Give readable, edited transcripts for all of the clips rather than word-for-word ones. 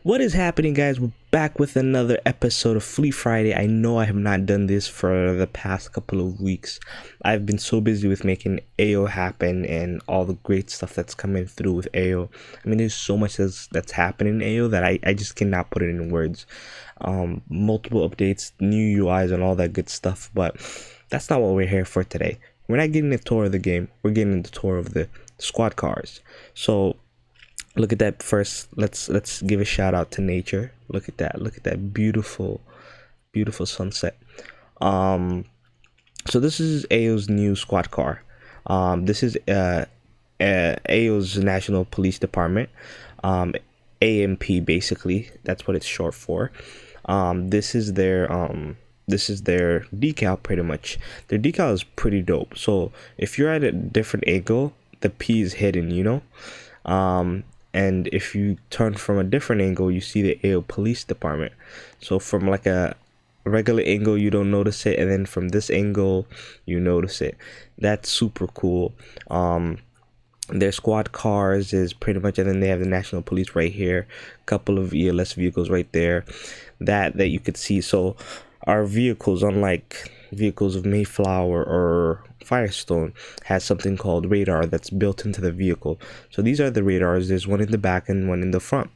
What is happening, guys? We're back with another episode of Fleet Friday. I know I have not done this for the past couple of weeks. I've been so busy with making Aigio happen and all the great stuff that's coming through with Aigio. I mean, there's so much that's happening in Aigio that I just cannot put it in words. Multiple updates, new UIs, and all that good stuff. But that's not what we're here for today. We're not getting a tour of the game. We're getting the tour of the squad cars. So look at that first. Let's give a shout out to nature. Look at that beautiful sunset. So this is Aigio's new squad car. This is Aigio's National Police Department, AMP, basically. That's what it's short for. This is their decal, pretty much. Their decal is pretty dope. So if you're at a different angle, the P is hidden, you know. And if you turn from a different angle, you see the Aigio Police Department. So from like a regular angle, you don't notice it, and then from this angle, you notice it. That's super cool. Their squad cars is pretty much, and then they have the National Police right here. A couple of ELS vehicles right there that you could see. So our vehicles, unlike vehicles of Mayflower or Firestone, has something called radar that's built into the vehicle. So these are the radars. There's one in the back and one in the front.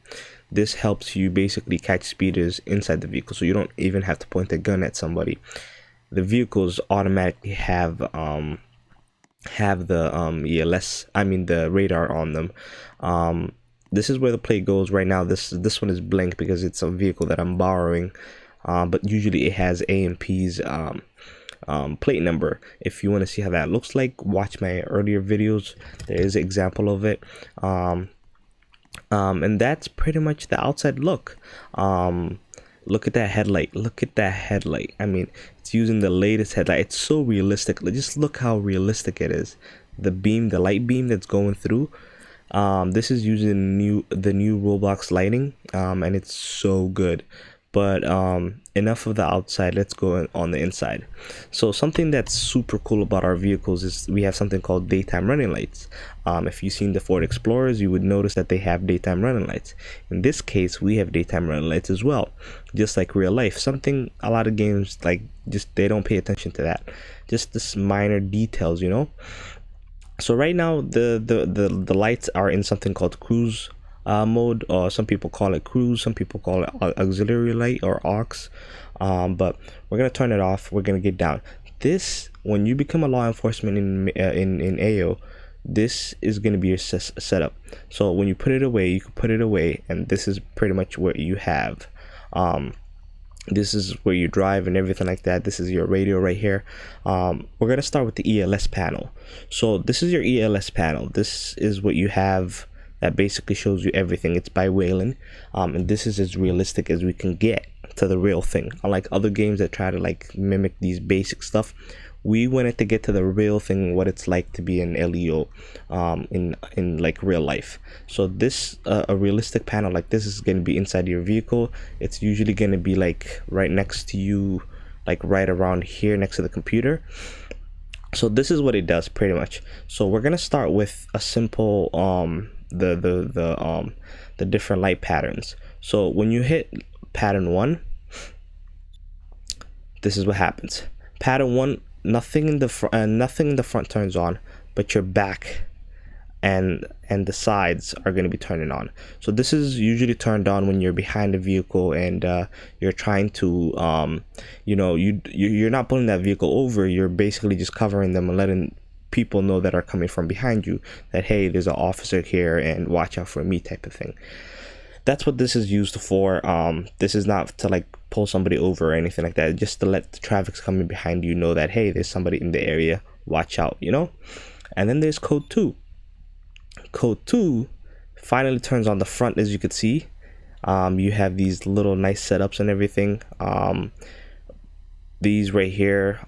This helps you basically catch speeders inside the vehicle, so you don't even have to point a gun at somebody. The vehicles automatically have the ELS, I mean the radar on them. This is where the plate goes right now. This one is blank because it's a vehicle that I'm borrowing, but usually it has AMP's plate number. If you want to see how that looks like, watch my earlier videos. There is an example of it. And that's pretty much the outside look. Look at that headlight. I mean, it's using the latest headlight. It's so realistic. Just look how realistic it is. The light beam that's going through. This is using the new Roblox lighting, and it's so good. But enough of the outside, let's go on the inside. So something that's super cool about our vehicles is we have something called daytime running lights. If you've seen the Ford Explorers, you would notice that they have daytime running lights. In this case, we have daytime running lights as well, just like real life. Something a lot of games, like, just they don't pay attention to that. Just this minor details, you know. So right now the lights are in something called cruise mode, or some people call it cruise, some people call it auxiliary light or aux. But we're gonna turn it off. We're gonna get down. This, when you become a law enforcement in Aigio, this is gonna be your setup. So when you put it away, you can put it away, and this is pretty much what you have. This is where you drive and everything like that. This is your radio right here. We're gonna start with the ELS panel. So this is your ELS panel. This is what you have. That basically shows you everything. It's by Wayland, and this is as realistic as we can get to the real thing. Unlike other games that try to like mimic these basic stuff, we wanted to get to the real thing, what it's like to be an LEO in like real life. So this a realistic panel like this is going to be inside your vehicle. It's usually going to be like right next to you, like right around here next to the computer. So this is what it does pretty much. So we're gonna start with a simple the different light patterns. So when you hit pattern 1, this is what happens. Pattern 1, nothing in the front turns on, but your back and the sides are going to be turning on. So this is usually turned on when you're behind the vehicle and you're trying to you're not pulling that vehicle over. You're basically just covering them and letting people know that are coming from behind you that, hey, there's an officer here and watch out for me, type of thing. That's what this is used for. This is not to like pull somebody over or anything like that, just to let the traffic's coming behind you know that, hey, there's somebody in the area, watch out, you know. And then there's code 2. Code 2 finally turns on the front. As you could see, you have these little nice setups and everything. These right here,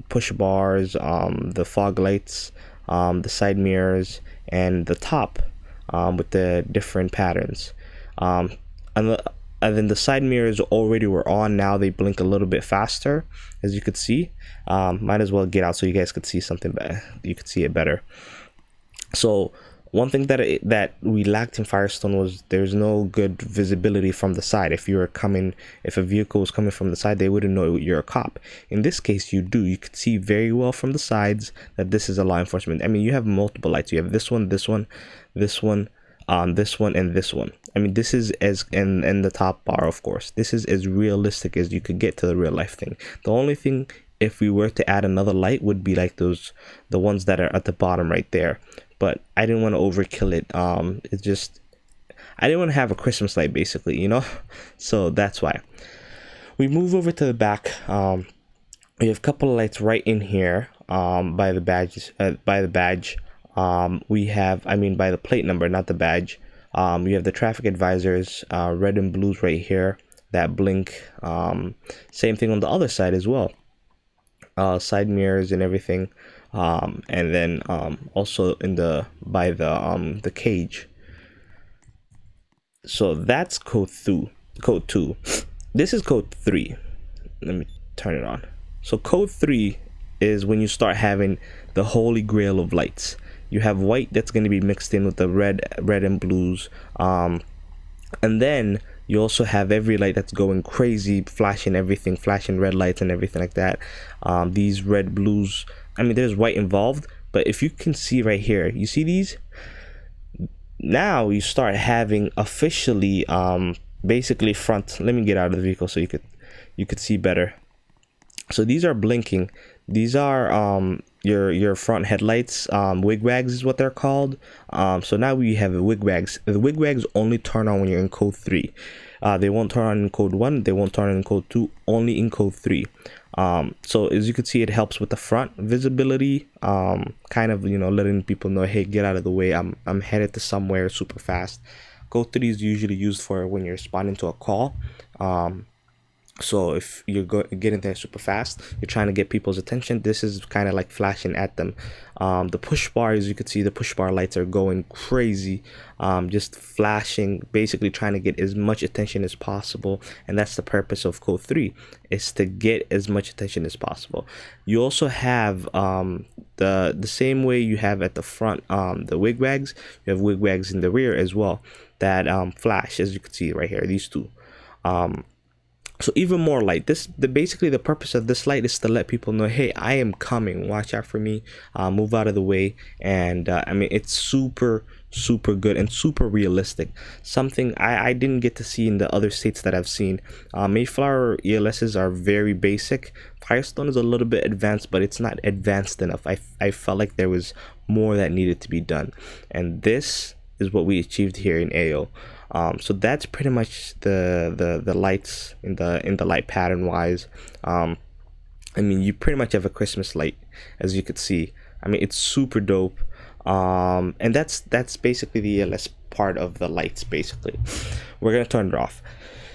push bars, the fog lights, the side mirrors, and the top with the different patterns. And then the side mirrors already were on. Now they blink a little bit faster, as you could see. Might as well get out so you guys could see something better. You could see it better. So One thing that we lacked in Firestone was there's no good visibility from the side. If a vehicle was coming from the side, they wouldn't know you're a cop. In this case, you do. You could see very well from the sides that this is a law enforcement. I mean, you have multiple lights. You have this one, this one, this one, this one, and this one. I mean, this is as in the top bar, of course. This is as realistic as you could get to the real life thing. The only thing, if we were to add another light, would be like the ones that are at the bottom right there. But I didn't want to overkill it. I didn't want to have a Christmas light, basically, you know. So that's why we move over to the back. We have a couple of lights right in here, by the badge. We have, I mean, by the plate number, not the badge. We have the traffic advisors, red and blues right here that blink. Same thing on the other side as well. Side mirrors and everything. And then also by the cage. So that's code 2. This is code 3. Let me turn it on. So code 3 is when you start having the holy grail of lights. You have white that's going to be mixed in with the red and blues, and then you also have every light that's going crazy, flashing everything, flashing red lights and everything like that. These red, blues, I mean, there's white involved, but if you can see right here, you see these? Now you start having officially, basically front. Let me get out of the vehicle so you could see better. So these are blinking. These are your front headlights. Wigwags is what they're called. So now we have the wigwags. The wigwags only turn on when you're in code 3. They won't turn on in code 1. They won't turn on in code 2. Only in code 3. So as you can see, it helps with the front visibility, kind of, you know, letting people know, hey, get out of the way. I'm headed to somewhere super fast. Code 3 is usually used for when you're responding to a call. So if you're getting there super fast, you're trying to get people's attention, this is kind of like flashing at them. The push bar, as you can see, the push bar lights are going crazy, just flashing, basically trying to get as much attention as possible. And that's the purpose of code 3, is to get as much attention as possible. You also have the same way you have at the front, the wigwags. You have wigwags in the rear as well that flash, as you can see right here, these two. So even more light. Basically the purpose of this light is to let people know, hey, I am coming. Watch out for me. Move out of the way. And I mean, it's super good and super realistic. Something I didn't get to see in the other states that I've seen. Mayflower ELSs are very basic. Firestone is a little bit advanced, but it's not advanced enough. I felt like there was more that needed to be done, and this is what we achieved here in Aigio. So that's pretty much the lights in the light pattern wise. I mean, you pretty much have a Christmas light, as you could see. I mean, it's super dope. And that's basically the ELS part of the lights. Basically, we're gonna turn it off.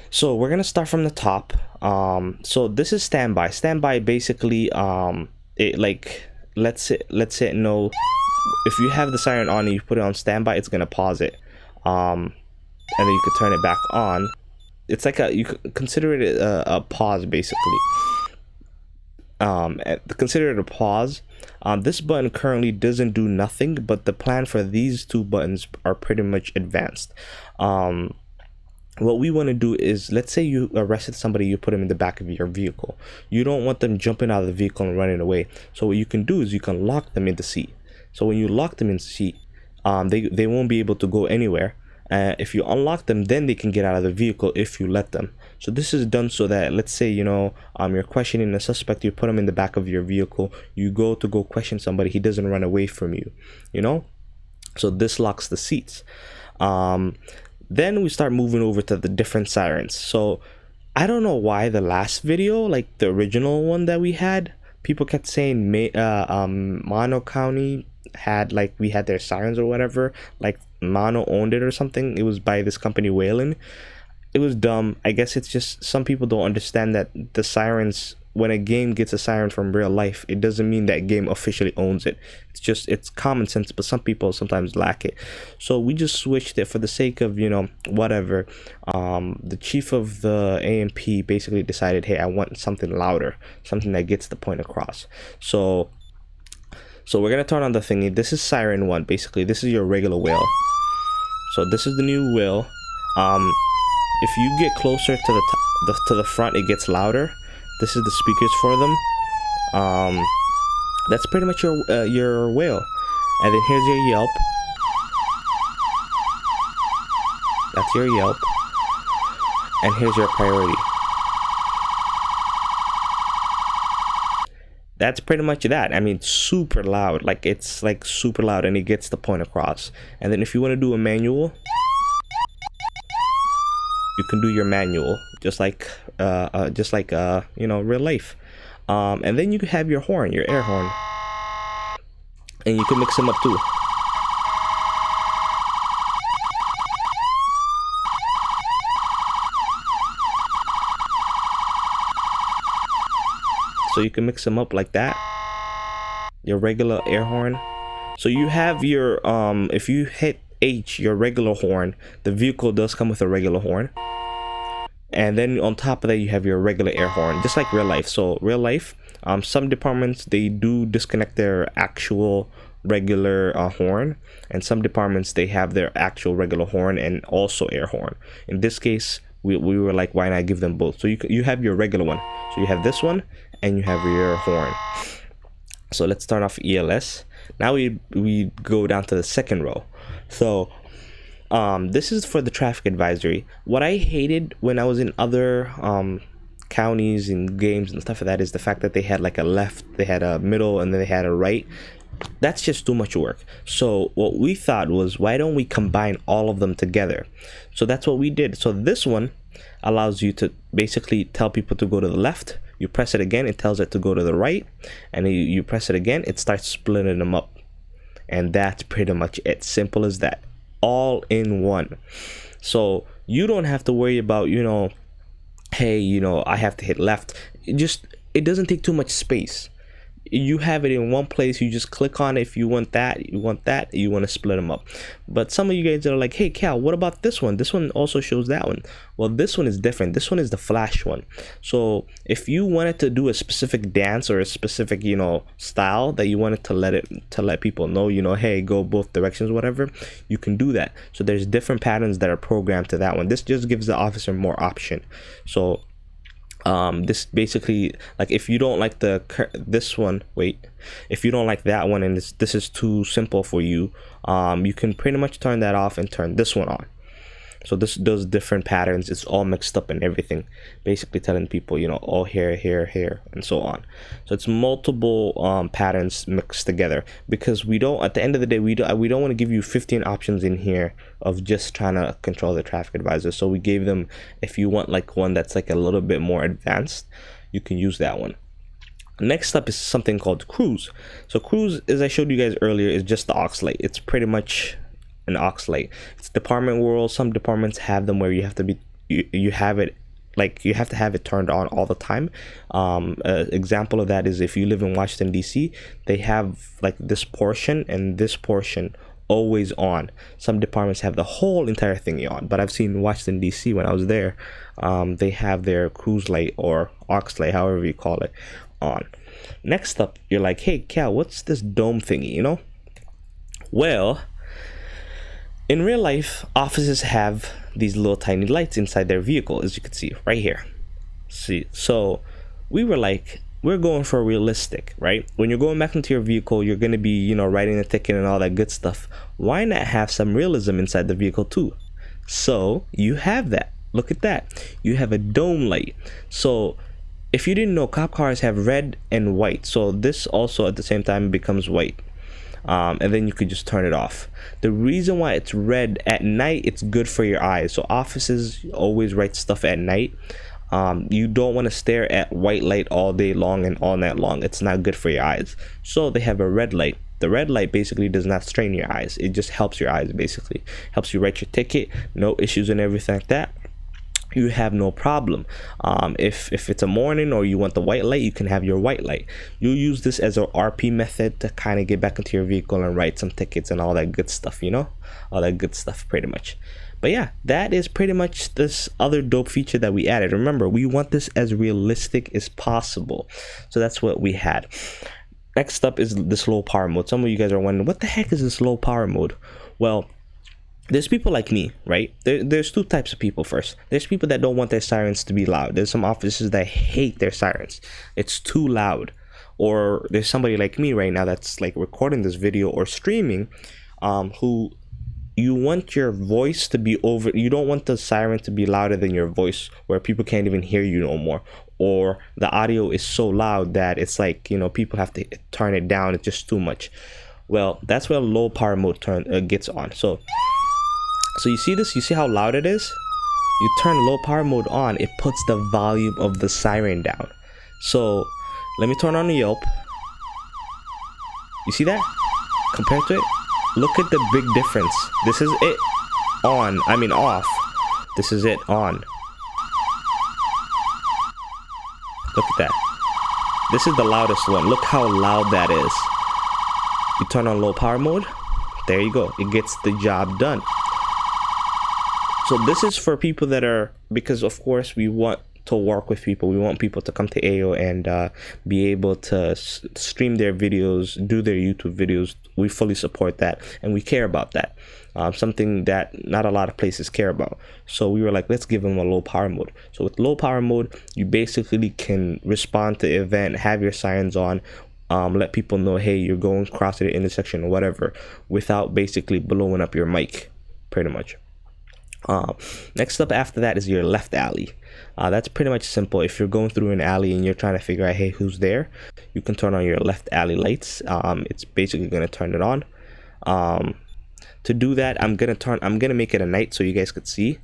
So we're gonna start from the top. So this is standby. Standby basically, it like let's say no. If you have the siren on and you put it on standby, it's gonna pause it. And then you could turn it back on. It's like you could consider it a pause, basically. Consider it a pause. This button currently doesn't do nothing, but the plan for these two buttons are pretty much advanced. What we want to do is, let's say you arrested somebody, you put them in the back of your vehicle. You don't want them jumping out of the vehicle and running away. So what you can do is you can lock them in the seat. So when you lock them in the seat, they won't be able to go anywhere. If you unlock them, then they can get out of the vehicle if you let them. So this is done so that, let's say, you know, you're questioning a suspect, you put him in the back of your vehicle, you go question somebody, he doesn't run away from you, you know. So this locks the seats. Then we start moving over to the different sirens. So I don't know why the last video, like the original one that we had, people kept saying Mono County had, like, we had their sirens or whatever, like Mono owned it or something. It was by this company Wayland. It was dumb. I guess it's just some people don't understand that the sirens, when a game gets a siren from real life, it doesn't mean that game officially owns it. It's common sense, but some people sometimes lack it. So we just switched it for the sake of, you know, whatever. The chief of the AMP basically decided, hey, I want something louder, something that gets the point across. So So we're gonna turn on the thingy. This is Siren 1. Basically, this is your regular wheel. So this is the new wheel. If you get closer to the front, it gets louder. This is the speakers for them. That's pretty much your wheel. And then here's your Yelp. That's your Yelp. And here's your priority. That's pretty much that. I mean, super loud. Like, it's like super loud, and it gets the point across. And then if you want to do a manual, you can do your manual just like you know, real life. And then you can have your horn, your air horn, and you can mix them up too. So you can mix them up like that. Your regular air horn. So you have your if you hit H, your regular horn, the vehicle does come with a regular horn. And then on top of that, you have your regular air horn, just like real life. So real life, some departments, they do disconnect their actual regular horn, and some departments, they have their actual regular horn and also air horn. In this case, we were like, why not give them both? So you have your regular one. So you have this one and you have your horn. So let's start off ELS. Now we go down to the second row. So this is for the traffic advisory. What I hated when I was in other counties and games and stuff like that is the fact that they had like a left, they had a middle, and then they had a right. That's just too much work. So what we thought was, why don't we combine all of them together? So that's what we did. So this one allows you to basically tell people to go to the left. You press it again, it tells it to go to the right, and you press it again, it starts splitting them up. And that's pretty much it. Simple as that. All in one. So you don't have to worry about, you know, hey, you know, I have to hit left. It doesn't take too much space. You have it in one place. You just click on it. If you want that, you want to split them up. But some of you guys are like, hey Cal, what about this one? This one also shows that one. Well, this one is different. This one is the flash one. So if you wanted to do a specific dance or a specific, you know, style that you wanted to let people know, you know, hey, go both directions, whatever, you can do that. So there's different patterns that are programmed to that one. This just gives the officer more option. So this basically, like, if you don't like this one, if you don't like that one and this is too simple for you, you can pretty much turn that off and turn this one on. So this does different patterns. It's all mixed up and everything, basically telling people, you know, oh, here, and so on. So it's multiple patterns mixed together, because we don't, at the end of the day, we don't want to give you 15 options in here of just trying to control the traffic advisor. So we gave them, if you want like one that's like a little bit more advanced, you can use that one. Next up is something called cruise. So cruise, as I showed you guys earlier, is just the aux light. It's pretty much an aux light. It's department world. Some departments have them where you have to be, you have it, like, you have to have it turned on all the time. Example of that is if you live in Washington DC, they have like this portion and this portion always on. Some departments have the whole entire thing on, but I've seen Washington DC when I was there, they have their cruise light or aux light, however you call it, on. Next up, you're like, hey Cal, what's this dome thingy, you know? Well, in real life, officers have these little tiny lights inside their vehicle, as you can see right here. See, so we were like, we're going for realistic, right? When you're going back into your vehicle, you're going to be, you know, writing a ticket and all that good stuff. Why not have some realism inside the vehicle too? So you have that. Look at that. You have a dome light. So if you didn't know, cop cars have red and white. So this also at the same time becomes white. And then you could just turn it off. The reason why it's red at night, it's good for your eyes. So officers always write stuff at night. You don't want to stare at white light all day long and all night long. It's not good for your eyes. So they have a red light. The red light basically does not strain your eyes. It just helps your eyes, basically. Helps you write your ticket, no issues and everything like that. You have no problem. If it's a morning or you want the white light, you can have your white light. You'll use this as a RP method to kind of get back into your vehicle and write some tickets and all that good stuff, you know, all that good stuff pretty much. But yeah, that is pretty much this other dope feature that we added. Remember, we want this as realistic as possible, so that's what we had. Next up is this low power mode. Some of you guys are wondering, what the heck is this low power mode? Well, there's people like me, right? There's two types of people. First, there's people that don't want their sirens to be loud. There's some officers that hate their sirens. It's too loud. Or there's somebody like me right now that's like recording this video or streaming, who you want your voice to be over. You don't want the siren to be louder than your voice, where people can't even hear you no more, or the audio is so loud that it's like, you know, people have to turn it down. It's just too much. Well, that's where low power mode gets on. So you see this? You see how loud it is? You turn low power mode on, it puts the volume of the siren down. So let me turn on the Yelp. You see that? Compared to it, look at the big difference. This is it on, I mean off. This is it on. Look at that. This is the loudest one. Look how loud that is. You turn on low power mode, there you go. It gets the job done. So this is for people that are, because of course we want to work with people. We want people to come to Aigio and be able to stream their videos, do their YouTube videos. We fully support that and we care about that. Something that not a lot of places care about. So we were like, let's give them a low power mode. So with low power mode, you basically can respond to the event, have your sirens on, let people know, hey, you're going across the intersection or whatever, without basically blowing up your mic, pretty much. Next up after that is your left alley. That's pretty much simple. If you're going through an alley and you're trying to figure out, hey, who's there, you can turn on your left alley lights. It's basically going to turn it on. To do that, I'm gonna make it a night so you guys could see.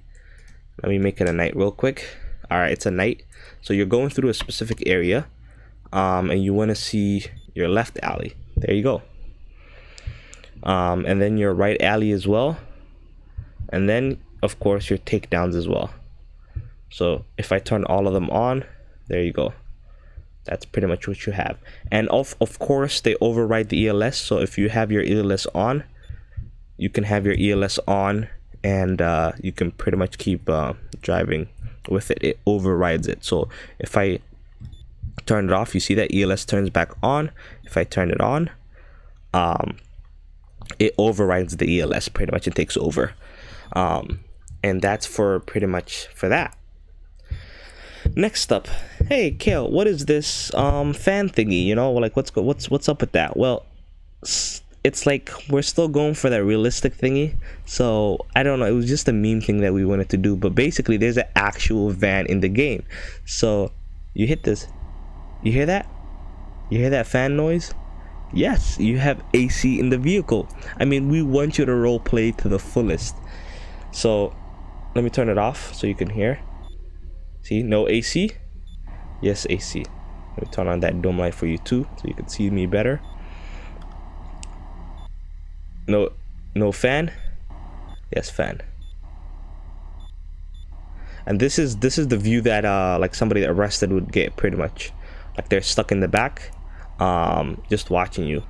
Let me make it a night real quick. All right, it's a night. So you're going through a specific area, and you want to see your left alley. There you go. And then your right alley as well, and then of course your takedowns as well. So if I turn all of them on, there you go. That's pretty much what you have. And of course they override the ELS. So if you have your ELS on, you can have your ELS on, and you can pretty much keep driving with it. It overrides it. So if I turn it off, you see that ELS turns back on. If I turn it on, it overrides the ELS pretty much. It takes over. And that's for pretty much for that. Next up, hey Kale, what is this fan thingy? You know, like what's up with that? Well, it's like we're still going for that realistic thingy. So I don't know, it was just a meme thing that we wanted to do, but basically there's an actual van in the game. So you hit this, you hear that? You hear that fan noise? Yes, you have AC in the vehicle. I mean, we want you to role play to the fullest. So let me turn it off so you can hear. See, no AC? Yes, AC. Let me turn on that dome light for you too so you can see me better. No fan? Yes, fan. And this is the view that like somebody arrested would get, pretty much. Like they're stuck in the back, just watching you.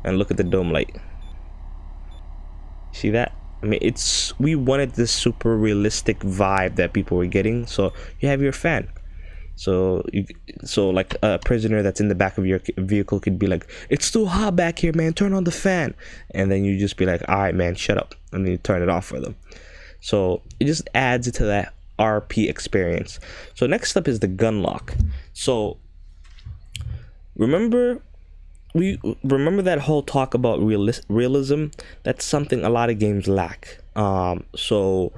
And look at the dome light. See that? I mean, we wanted this super realistic vibe that people were getting. So you have your fan. So like a prisoner that's in the back of your vehicle could be like, it's too hot back here, man, turn on the fan. And then you just be like, all right, man, shut up. And then you turn it off for them. So it just adds to that RP experience. So next up is the gun lock. So remember that whole talk about realism? That's something a lot of games lack. So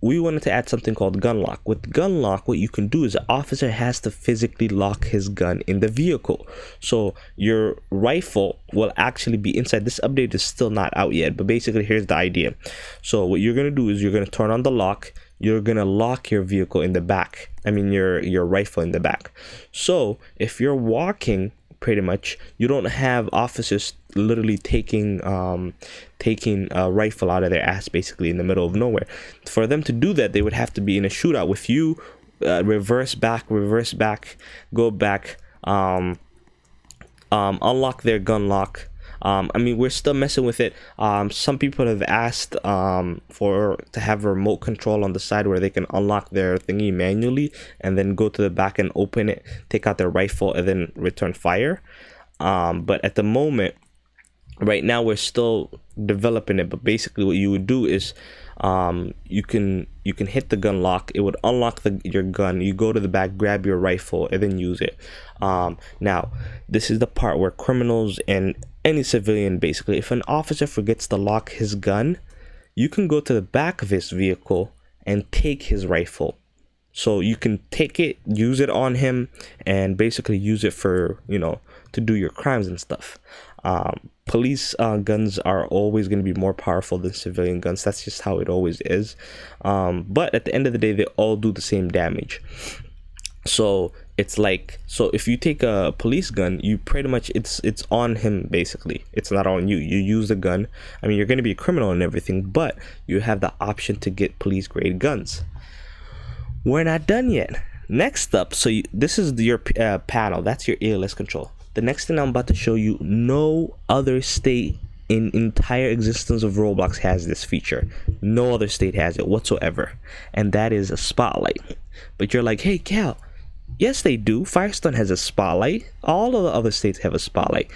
we wanted to add something called gun lock. With gun lock, what you can do is the officer has to physically lock his gun in the vehicle. So your rifle will actually be inside. This update is still not out yet, but basically here's the idea. So what you're going to do is you're going to turn on the lock. You're going to lock your vehicle in the back. I mean your rifle in the back. So if you're walking, pretty much, you don't have officers literally taking a rifle out of their ass basically in the middle of nowhere. For them to do that, they would have to be in a shootout with you, reverse back, go back, unlock their gun lock. I mean, we're still messing with it. Some people have asked to have remote control on the side where they can unlock their thingy manually and then go to the back and open it, take out their rifle, and then return fire. But at the moment, right now, we're still developing it. But basically what you would do is you can hit the gun lock. It would unlock your gun. You go to the back, grab your rifle, and then use it. Now this is the part where criminals and any civilian, basically, if an officer forgets to lock his gun, you can go to the back of his vehicle and take his rifle. So you can take it, use it on him, and basically use it for, to do your crimes and stuff. Police guns are always going to be more powerful than civilian guns. That's just how it always is. But at the end of the day, they all do the same damage. So it's like, so if you take a police gun, you pretty much, it's on him, basically. It's not on you. You use the gun. I mean, you're going to be a criminal and everything, but you have the option to get police grade guns. We're not done yet. Next up, so this is your panel. That's your ALS control. The next thing I'm about to show you, no other state in entire existence of Roblox has this feature. No other state has it whatsoever, and that is a spotlight. But you're like, hey Cal, yes they do. Firestone has a spotlight. All of the other states have a spotlight.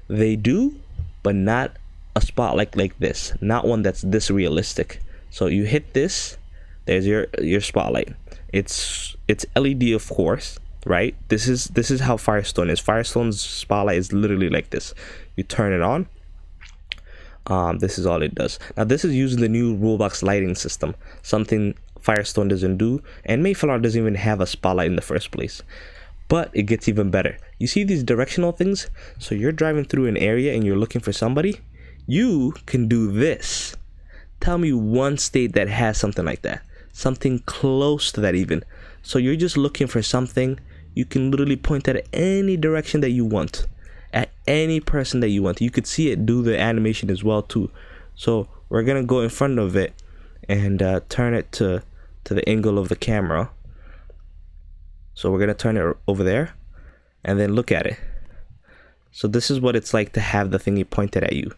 They do, but not a spotlight like this. Not one that's this realistic. So you hit this, there's your spotlight. It's LED, of course, right? This is how Firestone is. Firestone's spotlight is literally like this. You turn it on. This is all it does. Now this is using the new Roblox lighting system, something Firestone doesn't do, and Mayflower doesn't even have a spotlight in the first place. But it gets even better. You see these directional things? So you're driving through an area and you're looking for somebody. You can do this. Tell me one state that has something like that. Something close to that even. So you're just looking for something. You can literally point at any direction that you want, at any person that you want. You could see it do the animation as well too. So we're gonna go in front of it and turn it to the angle of the camera. So we're gonna turn it over there and then look at it. So this is what it's like to have the thingy pointed at you.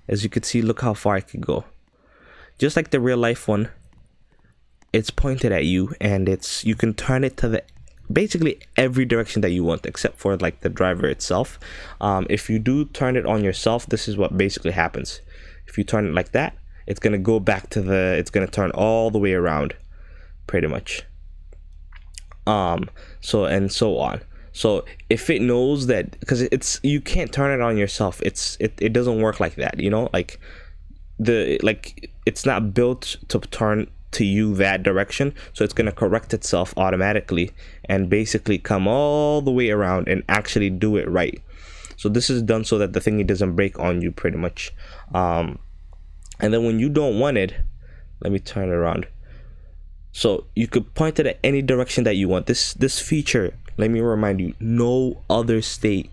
As you can see, look how far it could go. Just like the real life one, it's pointed at you, and you can turn it to the basically every direction that you want, except for like the driver itself. If you do turn it on yourself, this is what basically happens. If you turn it like that, it's gonna go back to it's gonna turn all the way around, pretty much. So and so on. So if it knows that, because you can't turn it on yourself, it doesn't work like that, like it's not built to turn to you that direction. So it's going to correct itself automatically and basically come all the way around and actually do it right. So this is done so that the thingy doesn't break on you, pretty much. And then when you don't want it, let me turn it around. So you could point it at any direction that you want. This feature, let me remind you, no other state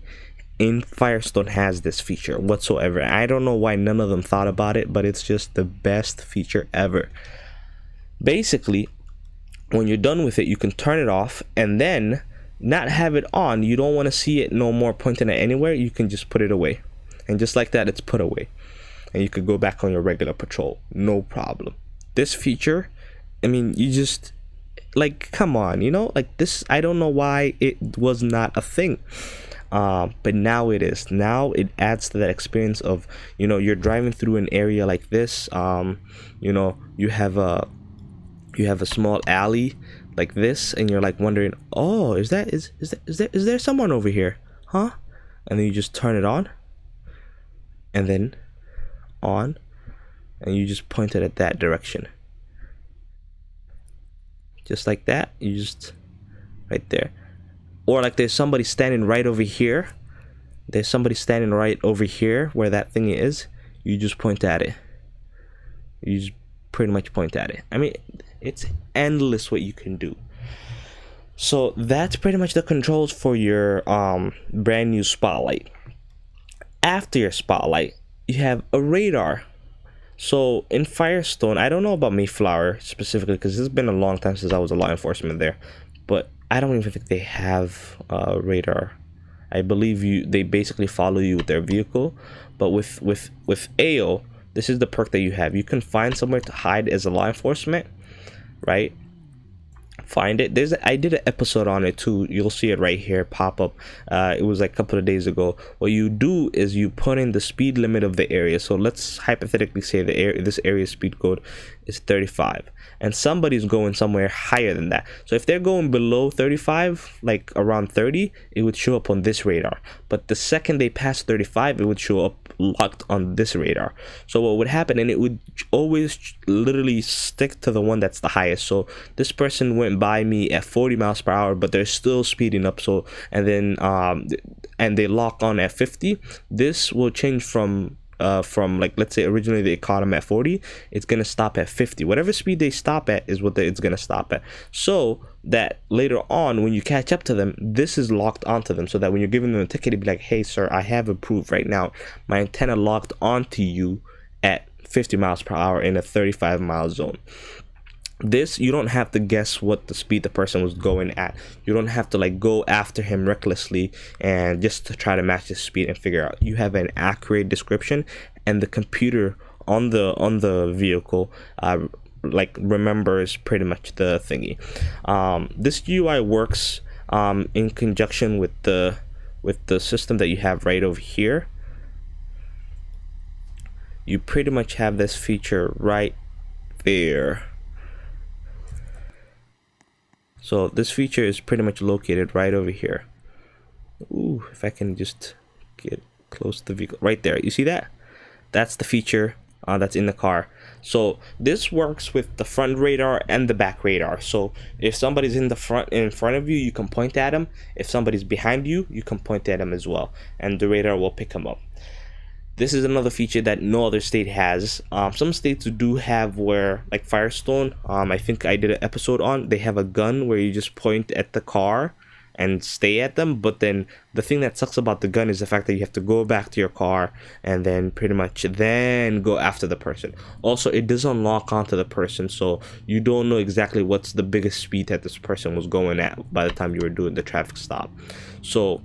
in Firestone has this feature whatsoever. I don't know why none of them thought about it, but it's just the best feature ever. Basically, when you're done with it, you can turn it off and then not have it on. You don't want to see it no more pointing at anywhere. You can just put it away, and just like that, it's put away, and you could go back on your regular patrol, no problem. This feature, I mean, you just, like, come on, like this, I don't know why it was not a thing, but now it is. Now it adds to that experience of, you're driving through an area like this. You have a small alley like this, and you're like wondering, oh, is there someone over here, huh? And then you just turn it on, and then on, and you just point it at that direction, just like that. You just right there. Or like there's somebody standing right over here. There's somebody standing right over here where that thing is. You just point at it. You just pretty much point at it. I mean, it's endless what you can do. So that's pretty much the controls for your brand new spotlight. After your spotlight, you have a radar. So in Firestone, I don't know about Mayflower specifically, because it's been a long time since I was a law enforcement there, but I don't even think they have radar. I believe they basically follow you with their vehicle. But with Aigio, this is the perk that you have. You can find somewhere to hide as a law enforcement, right? find it. I did an episode on it too. You'll see it right here pop up. It was like a couple of days ago. What you do is you put in the speed limit of the area. So let's hypothetically say this area speed code is 35 and somebody's going somewhere higher than that. So if they're going below 35, like around 30, it would show up on this radar. But the second they pass 35, it would show up locked on this radar. So what would happen, and it would always literally stick to the one that's the highest. So this person went by me at 40 miles per hour, but they're still speeding up. So and then and they lock on at 50. This will change from like, let's say originally they caught them at 40, it's gonna stop at 50. Whatever speed they stop at is what it's gonna stop at, so that later on when you catch up to them, this is locked onto them, so that when you're giving them a ticket, it'd be like, hey sir, I have approved right now, my antenna locked onto you at 50 miles per hour in a 35 mile zone. This, you don't have to guess what the speed the person was going at. You don't have to like go after him recklessly and just to try to match his speed and figure out. You have an accurate description, and the computer on the vehicle like remembers pretty much the thingy. This UI works in conjunction with the system that you have right over here. You pretty much have this feature right there. So this feature is pretty much located right over here. Ooh, if I can just get close to the vehicle, right there. You see that? That's the feature that's in the car. So this works with the front radar and the back radar. So if somebody's in front of you, you can point at them. If somebody's behind you, you can point at them as well, and the radar will pick them up. This is another feature that no other state has. Some states do have, where like Firestone, I think I did an episode on, they have a gun where you just point at the car and stay at them. But then the thing that sucks about the gun is the fact that you have to go back to your car and then pretty much then go after the person. Also, it doesn't lock onto the person, so you don't know exactly what's the biggest speed that this person was going at by the time you were doing the traffic stop. So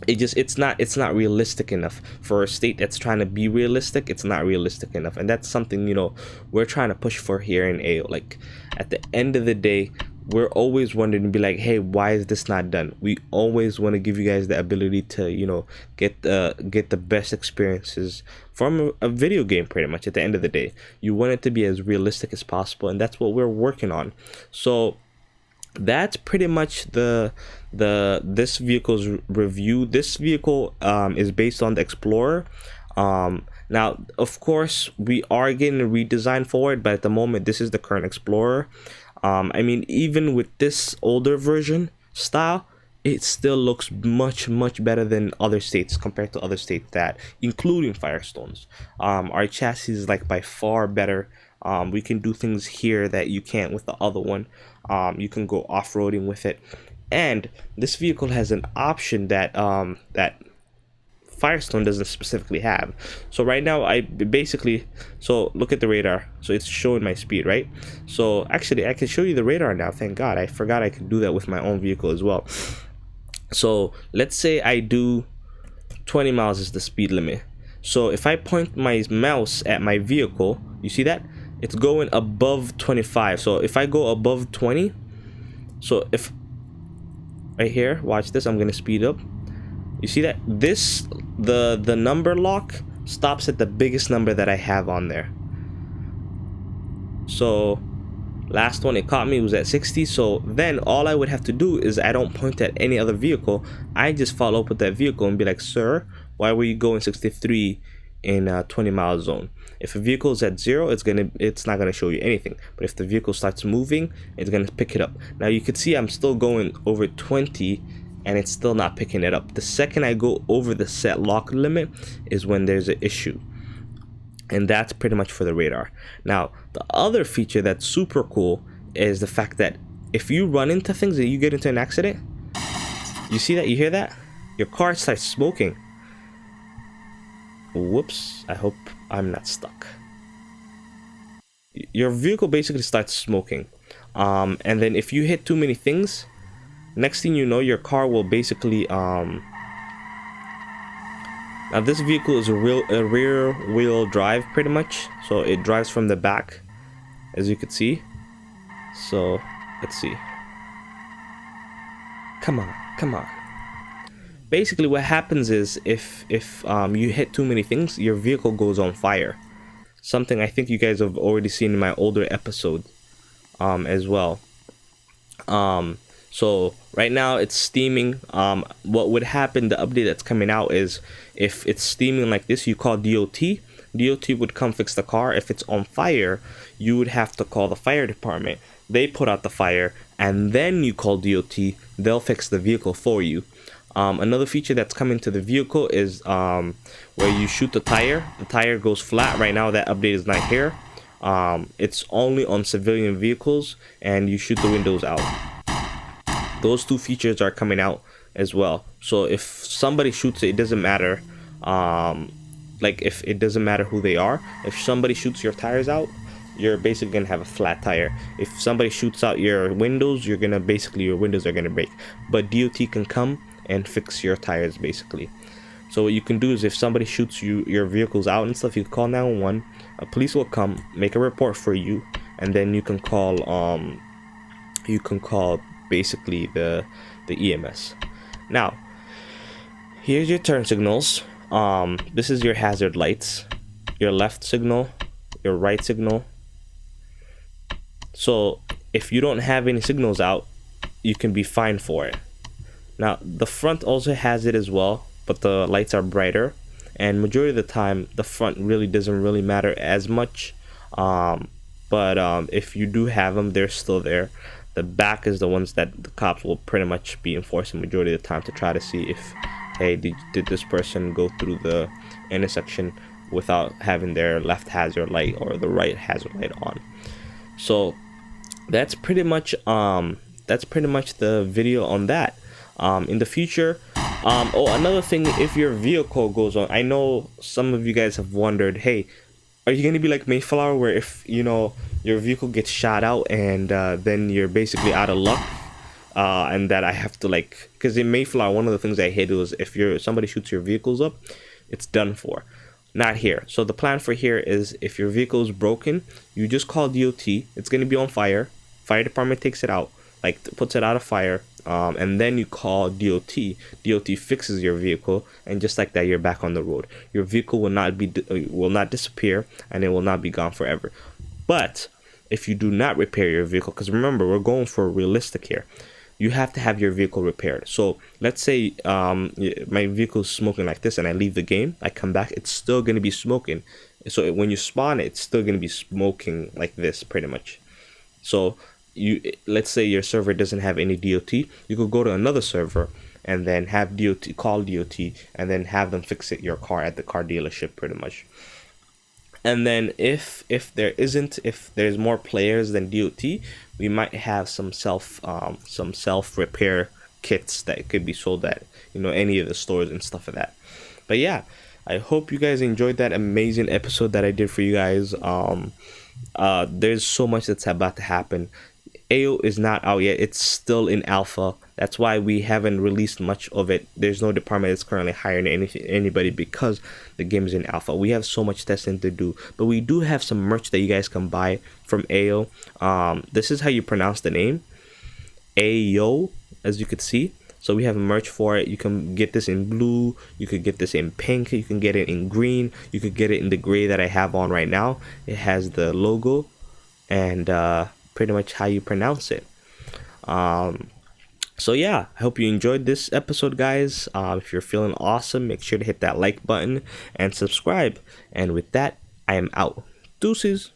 it's not realistic enough for a state that's trying to be realistic. It's not realistic enough, and that's something, you know, we're trying to push for here in AO. Like, at the end of the day, we're always wondering to be like, hey, why is this not done? We always want to give you guys the ability to, you know, get the best experiences from a video game. Pretty much at the end of the day, you want it to be as realistic as possible, and that's what we're working on. So that's pretty much this vehicle's review. This vehicle is based on the Explorer. Now of course we are getting a redesign for it, but at the moment this is the current Explorer. I mean, even with this older version style, it still looks much better than other states, compared to other states that, including Firestone's. Our chassis is like by far better. We can do things here that you can't with the other one. You can go off-roading with it, and this vehicle has an option that that Firestone doesn't specifically have. So right now so look at the radar. So it's showing my speed, right? So actually I can show you the radar now. Thank God, I forgot I could do that with my own vehicle as well. So let's say I do 20 miles is the speed limit. So if I point my mouse at my vehicle, you see that it's going above 25. So if I go above 20, so if right here, watch this, I'm gonna speed up. You see that the number lock stops at the biggest number that I have on there. So last one it caught me was at 60. So then all I would have to do is, I don't point at any other vehicle, I just follow up with that vehicle and be like, sir, why were you going 63 in a 20 mile zone? If a vehicle is at 0, it's not gonna show you anything. But if the vehicle starts moving, it's gonna pick it up. Now you can see I'm still going over 20 and it's still not picking it up. The second I go over the set lock limit is when there's an issue. And that's pretty much for the radar. Now the other feature that's super cool is the fact that if you run into things and you get into an accident, you see that, you hear that, your car starts smoking. Whoops, I hope I'm not stuck. Your vehicle basically starts smoking, and then if you hit too many things, next thing you know, your car will basically now this vehicle is a rear wheel drive pretty much, so it drives from the back, as you can see. So let's see, Come on, come on. Basically what happens is if you hit too many things, your vehicle goes on fire. Something I think you guys have already seen in my older episode as well. So right now it's steaming. What would happen, the update that's coming out, is if it's steaming like this, you call DOT. DOT would come fix the car. If it's on fire, you would have to call the fire department. They put out the fire, and then you call DOT. They'll fix the vehicle for you. Another feature that's coming to the vehicle is where you shoot the tire goes flat. Right now that update is not here. It's only on civilian vehicles, and you shoot the windows out. Those two features are coming out as well. So if somebody shoots it, it doesn't matter. Like if it doesn't matter who they are, if somebody shoots your tires out, you're basically gonna have a flat tire. If somebody shoots out your windows, your windows are gonna break. But DOT can come and fix your tires basically. So what you can do is if somebody shoots your vehicles out and stuff, you can call 911. Police will come, make a report for you, and then you can call basically the EMS. Now here's your turn signals. This is your hazard lights, your left signal, your right signal. So if you don't have any signals out, you can be fined for it. Now the front also has it as well, but the lights are brighter, and majority of the time the front really doesn't really matter as much. But if you do have them, they're still there. The back is the ones that the cops will pretty much be enforcing majority of the time to try to see if, hey, did this person go through the intersection without having their left hazard light or the right hazard light on. So that's pretty much the video on that. In the future, another thing, if your vehicle goes on, I know some of you guys have wondered, hey, are you gonna be like Mayflower, where if your vehicle gets shot out and then you're basically out of luck, and that I have to because in Mayflower one of the things I hate was if somebody shoots your vehicles up, it's done for. Not here. So the plan for here is if your vehicle is broken, you just call DOT. It's gonna be on fire. Fire department takes it out, puts it out of fire, and then you call DOT. DOT fixes your vehicle, and just like that, you're back on the road. Your vehicle will not disappear, and it will not be gone forever. But if you do not repair your vehicle, because remember, we're going for realistic here, you have to have your vehicle repaired. So let's say my vehicle is smoking like this, and I leave the game, I come back, it's still going to be smoking. So when you spawn it, it's still going to be smoking like this pretty much. So let's say your server doesn't have any DOT, you could go to another server and then have DOT, call DOT, and then have them fix your car at the car dealership pretty much. And then if there's more players than DOT, we might have some self repair kits that could be sold at any of the stores and stuff like that. But yeah, I hope you guys enjoyed that amazing episode that I did for you guys. There's so much that's about to happen. Aigio is not out yet. It's still in alpha. That's why we haven't released much of it. There's no department that's currently hiring anybody because the game is in alpha. We have so much testing to do, but we do have some merch that you guys can buy from Aigio. This is how you pronounce the name, Aigio, as you could see. So we have merch for it. You can get this in blue, you could get this in pink, you can get it in green, you could get it in the gray that I have on right now. It has the logo and pretty much how you pronounce it. So yeah, I hope you enjoyed this episode, guys. If you're feeling awesome, make sure to hit that like button and subscribe. And with that, I am out. Deuces.